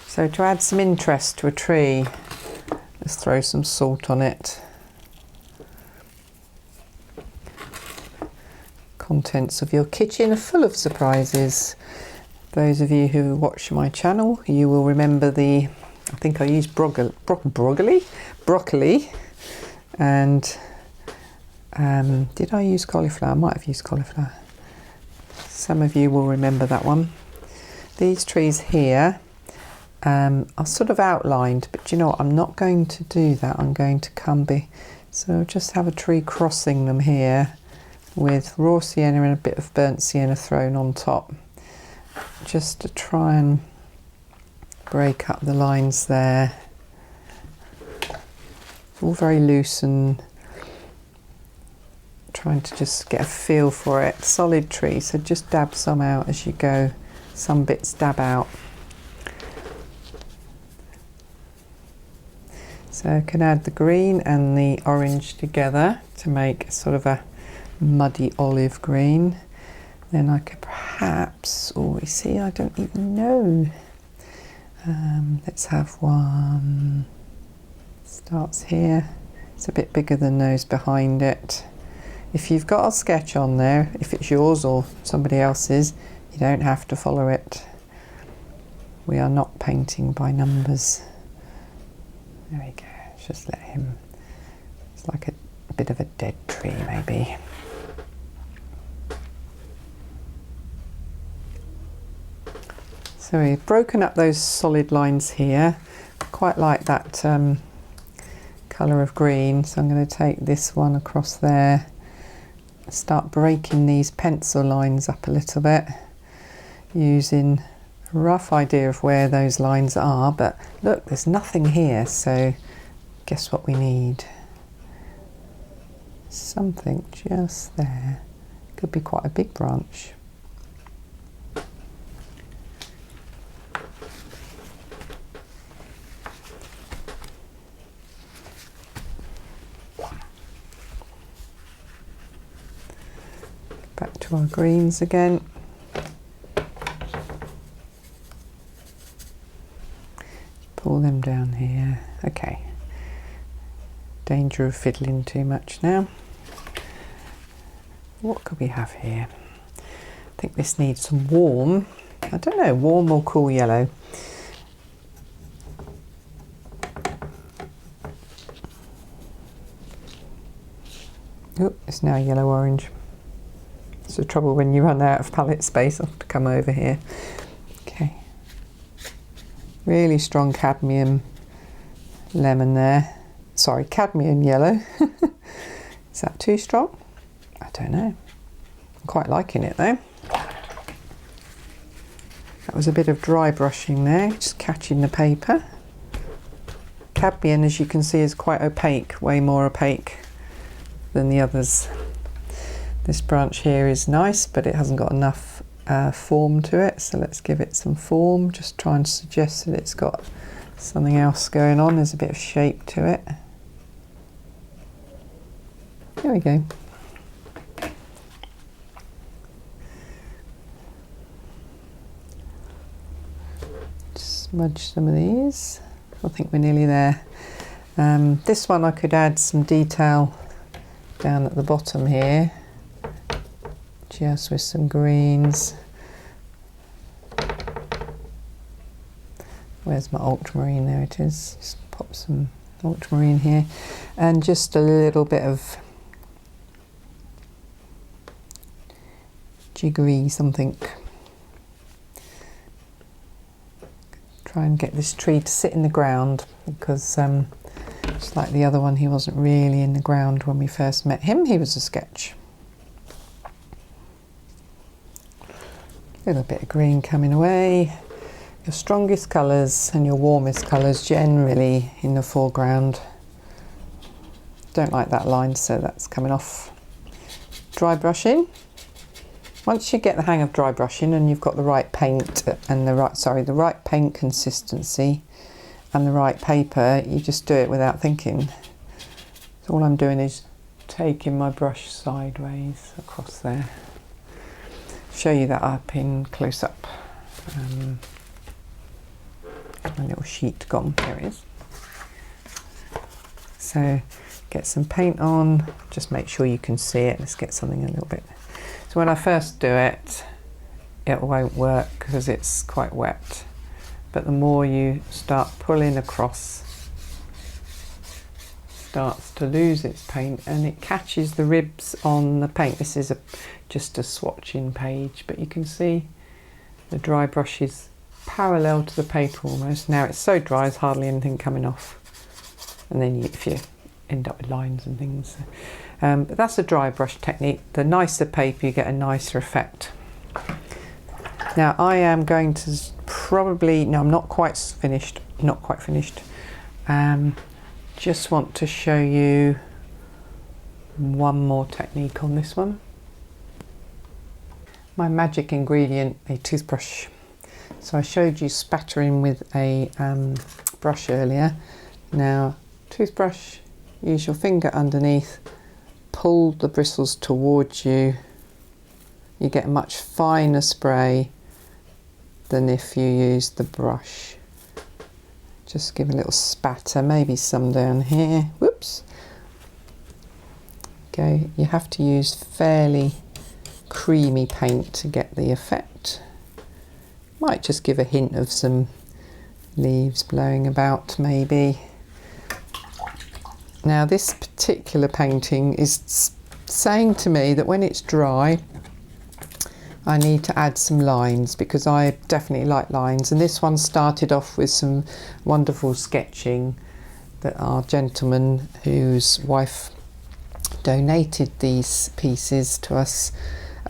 So to add some interest to a tree, let's throw some salt on it. Contents of your kitchen are full of surprises. Those of you who watch my channel, you will remember I think I used broccoli, and did I use cauliflower? I might have used cauliflower. Some of you will remember that one. These trees here are sort of outlined, but you know what, I'm not going to do that. I'm going to so just have a tree crossing them here with raw sienna and a bit of burnt sienna thrown on top, just to try and break up the lines there. It's all very loose and trying to just get a feel for it. Solid tree, so just dab some out as you go. Some bits dab out. So I can add the green and the orange together to make sort of a muddy olive green. Then I could perhaps, oh, you see, I don't even know. Let's have one. Starts here. It's a bit bigger than those behind it. If you've got a sketch on there, if it's yours or somebody else's, you don't have to follow it. We are not painting by numbers. There we go. Let's just let him. It's like a bit of a dead tree, maybe. So we've broken up those solid lines here. Quite like that colour of green, so I'm going to take this one across there, start breaking these pencil lines up a little bit, using a rough idea of where those lines are. But look, there's nothing here, so guess what we need? Something just there. Could be quite a big branch. Back to our greens again. Pull them down here. Okay. Danger of fiddling too much now. What could we have here? I think this needs some warm, I don't know, warm or cool yellow. Oh, it's now yellow-orange. It's the trouble when you run out of palette space. I'll have to come over here. Okay. Really strong cadmium lemon there. Sorry, cadmium yellow. Is that too strong? I don't know. I'm quite liking it though. That was a bit of dry brushing there, just catching the paper. Cadmium, as you can see, is quite opaque, way more opaque than the others. This branch here is nice, but it hasn't got enough form to it, so let's give it some form. Just try and suggest that it's got something else going on. There's a bit of shape to it. There we go. Smudge some of these. I think we're nearly there. This one I could add some detail down at the bottom here, just with some greens. Where's my ultramarine? There it is. Just pop some ultramarine here, and just a little bit of jiggery something. Try and get this tree to sit in the ground, because just like the other one, he wasn't really in the ground when we first met him. He was a sketch. A little bit of green coming away. Your strongest colours and your warmest colours generally in the foreground. Don't like that line, so that's coming off. Dry brushing. Once you get the hang of dry brushing and you've got the right paint and the right paint consistency and the right paper, you just do it without thinking. So all I'm doing is taking my brush sideways across there. Show you that up in close up. My little sheet gone, there it is. So get some paint on, just make sure you can see it. Let's get something a little bit. So when I first do it, it won't work because it's quite wet. But the more you start pulling across, it starts to lose its paint and it catches the ribs on the paint. This is just a swatching page, but you can see the dry brush is parallel to the paper almost. Now it's so dry, there's hardly anything coming off. And then if you end up with lines and things. But that's a dry brush technique. The nicer paper, you get a nicer effect. Now I am going to probably, no, I'm not quite finished, just want to show you one more technique on this one. My magic ingredient, a toothbrush. So I showed you spattering with a brush earlier. Now, toothbrush, use your finger underneath, pull the bristles towards you. You get a much finer spray than if you use the brush. Just give a little spatter, maybe some down here. Whoops. Okay, you have to use fairly creamy paint to get the effect. Might just give a hint of some leaves blowing about maybe. Now this particular painting is saying to me that when it's dry I need to add some lines, because I definitely like lines, and this one started off with some wonderful sketching that our gentleman whose wife donated these pieces to us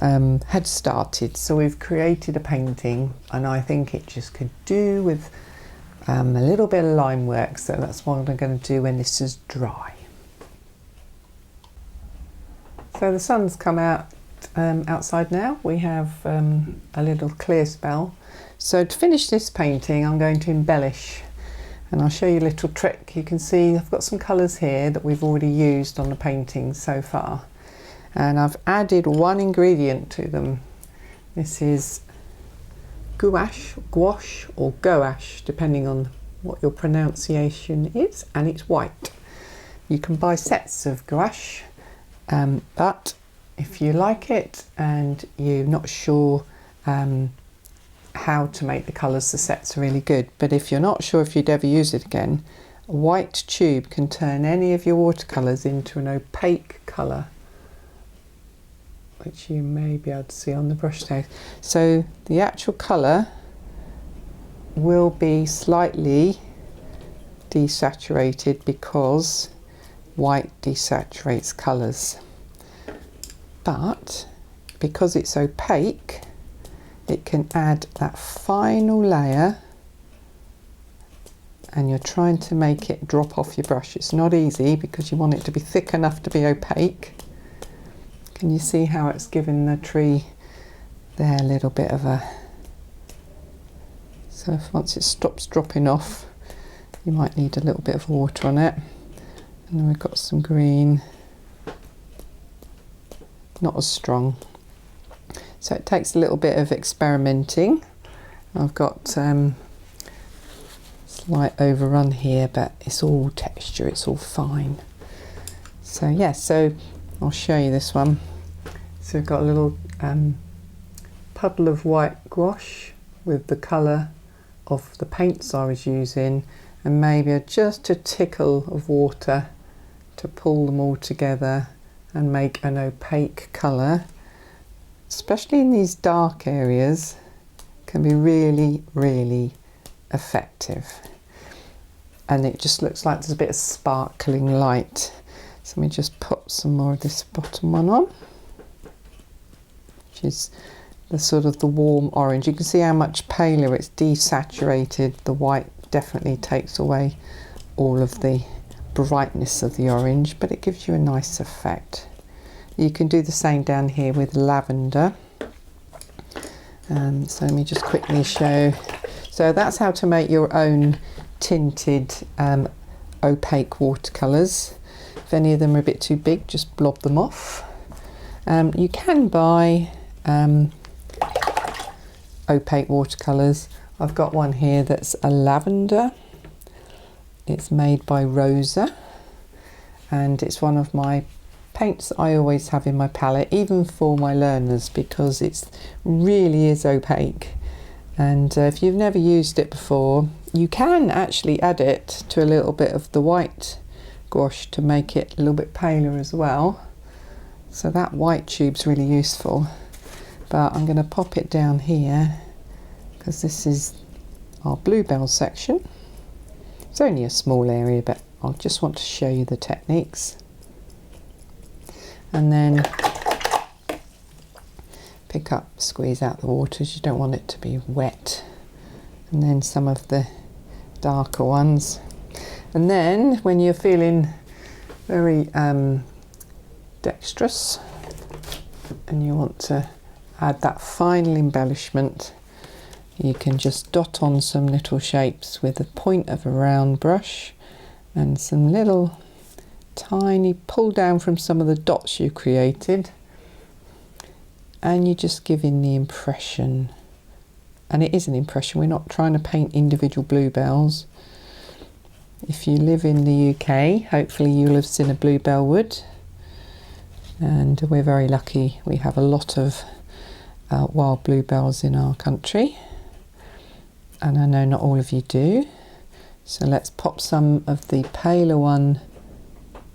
had started. So we've created a painting and I think it just could do with a little bit of line work, so that's what I'm going to do when this is dry. So the sun's come out outside now. We have a little clear spell. So to finish this painting I'm going to embellish, and I'll show you a little trick. You can see I've got some colours here that we've already used on the painting so far, and I've added one ingredient to them. This is gouache or gouache, depending on what your pronunciation is, and it's white. You can buy sets of gouache, but if you like it and you're not sure how to make the colours, the sets are really good. But if you're not sure if you'd ever use it again, a white tube can turn any of your watercolours into an opaque colour, which you may be able to see on the brush there. So the actual colour will be slightly desaturated because white desaturates colours. But because it's opaque, it can add that final layer, and you're trying to make it drop off your brush. It's not easy because you want it to be thick enough to be opaque. Can you see how it's given the tree there a little bit of a... So if once it stops dropping off, you might need a little bit of water on it. And then we've got some green, not as strong. So it takes a little bit of experimenting. I've got slight overrun here, but it's all texture, it's all fine. So yeah, so I'll show you this one. So we've got a little puddle of white gouache with the colour of the paints I was using, and maybe just a tickle of water to pull them all together and make an opaque colour. especially in these dark areas, can be really, really effective. And it just looks like there's a bit of sparkling light. So let me just put some more of this bottom one on, which is the sort of the warm orange. You can see how much paler it's desaturated. The white definitely takes away all of the brightness of the orange, but it gives you a nice effect. You can do the same down here with lavender. So let me just quickly show. So that's how to make your own tinted opaque watercolours. If any of them are a bit too big, just blob them off. You can buy opaque watercolours. I've got one here that's a lavender. It's made by Rosa, and it's one of my paints that I always have in my palette, even for my learners, because it really is opaque. And if you've never used it before, you can actually add it to a little bit of the white gouache to make it a little bit paler as well. So that white tube's really useful. But I'm going to pop it down here because this is our bluebell section. It's only a small area, but I just want to show you the techniques. And then pick up, squeeze out the water, as you don't want it to be wet. And then some of the darker ones. And then when you're feeling very dexterous and you want to add that final embellishment, you can just dot on some little shapes with the point of a round brush and some little tiny pull down from some of the dots you created, and you just give in the impression. And it is an impression, we're not trying to paint individual bluebells. If you live in the UK, hopefully you'll have seen a bluebell wood, and we're very lucky, we have a lot of wild bluebells in our country, and I know not all of you do. So let's pop some of the paler one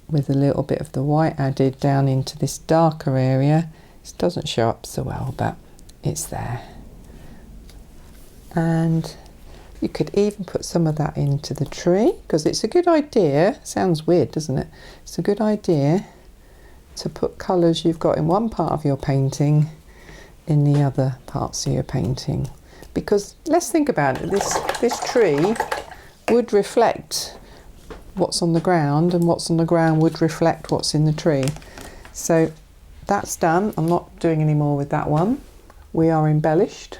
with a little bit of the white added down into this darker area. It doesn't show up so well, but it's there. And you could even put some of that into the tree, because it's a good idea, sounds weird doesn't it, it's a good idea to put colours you've got in one part of your painting in the other parts of your painting. Because let's think about it, this tree would reflect what's on the ground, and what's on the ground would reflect what's in the tree. So that's done. I'm not doing any more with that one. We are embellished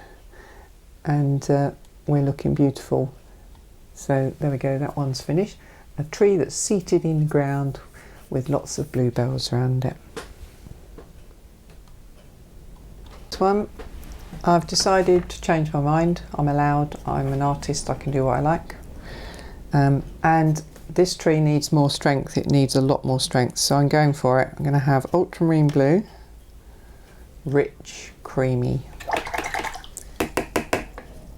and we're looking beautiful. So there we go, that one's finished. A tree that's seated in the ground with lots of bluebells around it. This one, I've decided to change my mind. I'm allowed, I'm an artist, I can do what I like. And this tree needs more strength, it needs a lot more strength, so I'm going for it. I'm going to have ultramarine blue, rich, creamy.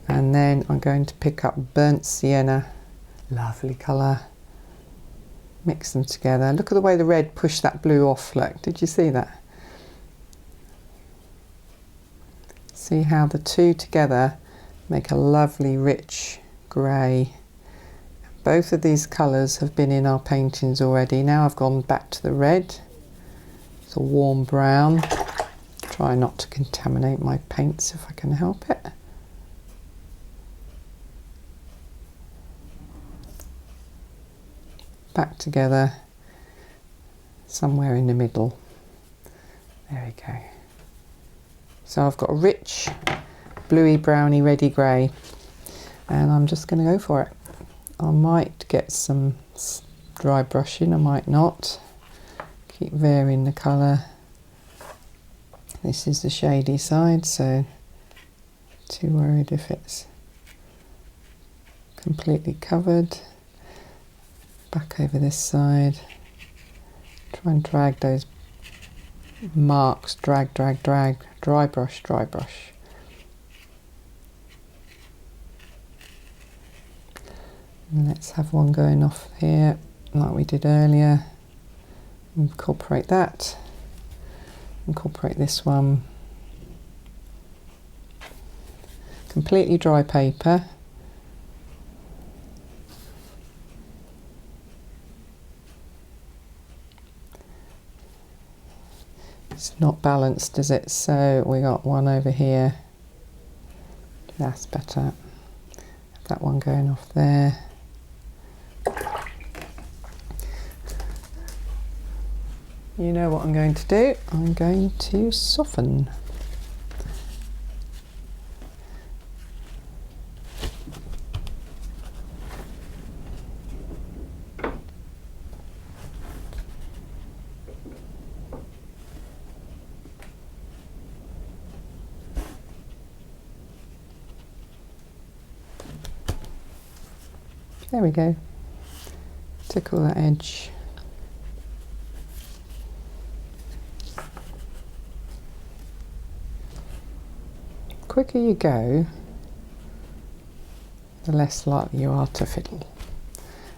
And then I'm going to pick up burnt sienna, lovely colour. Mix them together. Look at the way the red pushed that blue off, look, did you see that? See how the two together make a lovely rich grey. Both of these colours have been in our paintings already. Now I've gone back to the red. It's a warm brown. Try not to contaminate my paints if I can help it. Back together, somewhere in the middle. There we go. So I've got a rich, bluey, browny, reddy grey, and I'm just going to go for it. I might get some dry brushing, I might not. Keep varying the colour. This is the shady side, so too worried if it's completely covered. Back over this side. Try and drag those marks, drag, drag, drag. Dry brush, dry brush. And let's have one going off here, like we did earlier. Incorporate that. Incorporate this one. completely dry paper. It's not balanced, is it? So we got one over here. That's better. That one going off there. You know what I'm going to do? I'm going to soften. There we go. Tickle that edge. The quicker you go, the less likely you are to fiddle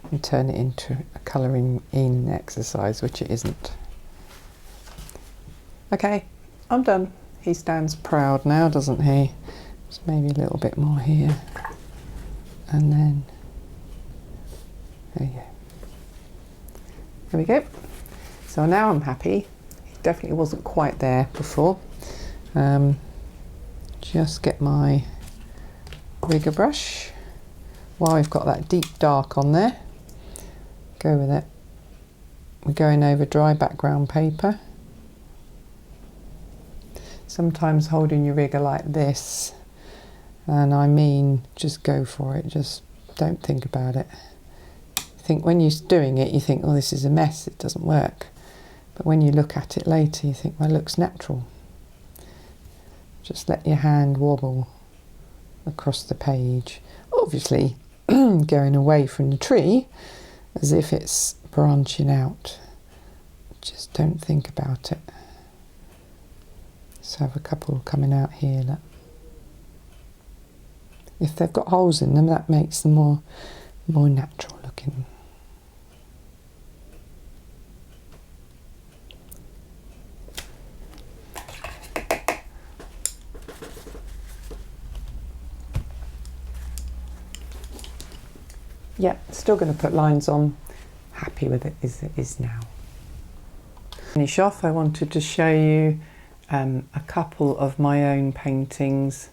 and turn it into a colouring in exercise, which it isn't. Okay, I'm done. He stands proud now, doesn't he? Just maybe a little bit more here. And then there you go. There we go. So now I'm happy. It definitely wasn't quite there before. Just get my rigger brush while we've got that deep dark on there. Go with it. We're going over dry background paper. Sometimes holding your rigger like this, and I mean just go for it, just don't think about it. Think when you're doing it, you think, oh, this is a mess, it doesn't work. But when you look at it later, you think, well, it looks natural. Just let your hand wobble across the page. Obviously, going away from the tree, as if it's branching out. Just don't think about it. So have a couple coming out here. Look. If they've got holes in them, that makes them more natural looking. Yeah, still going to put lines on. Happy with it as it is now. To finish off, I wanted to show you a couple of my own paintings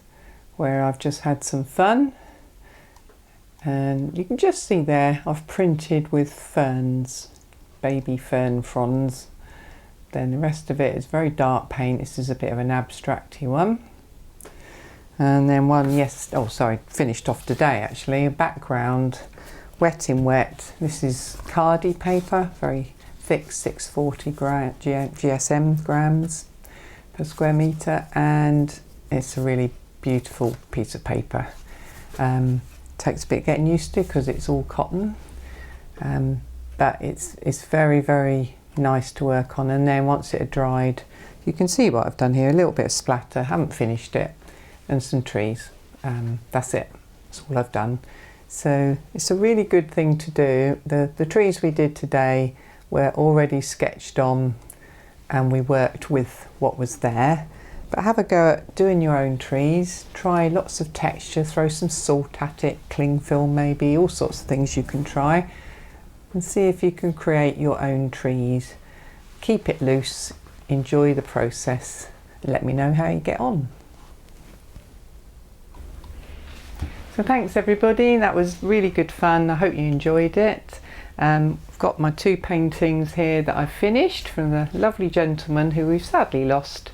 where I've just had some fun. And you can just see there, I've printed with ferns, baby fern fronds. Then the rest of it is very dark paint. This is a bit of an abstract-y one. And then one, finished off today actually, a background, wet in wet. This is Cardi paper, very thick, 640 GSM grams per square metre, and it's a really beautiful piece of paper. Takes a bit getting used to because it's all cotton, but it's very, very nice to work on. And then once it had dried, you can see what I've done here, a little bit of splatter, haven't finished it, and some trees. That's it, that's all I've done. So it's a really good thing to do. The trees we did today were already sketched on and we worked with what was there. But have a go at doing your own trees. Try lots of texture, throw some salt at it, cling film maybe, all sorts of things you can try. And see if you can create your own trees. Keep it loose, enjoy the process, and let me know how you get on. So thanks everybody, that was really good fun. I hope you enjoyed it. I've got my two paintings here that I've finished from the lovely gentleman who we've sadly lost,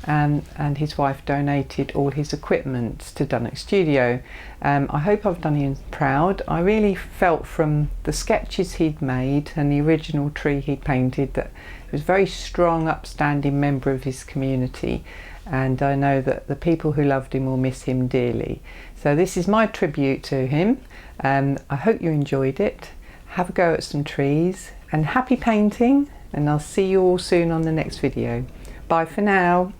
and his wife donated all his equipment to Dunnock Studio. I hope I've done him proud. I really felt from the sketches he'd made and the original tree he painted that he was a very strong, upstanding member of his community, and I know that the people who loved him will miss him dearly. So this is my tribute to him. I hope you enjoyed it. Have a go at some trees and happy painting, and I'll see you all soon on the next video. Bye for now.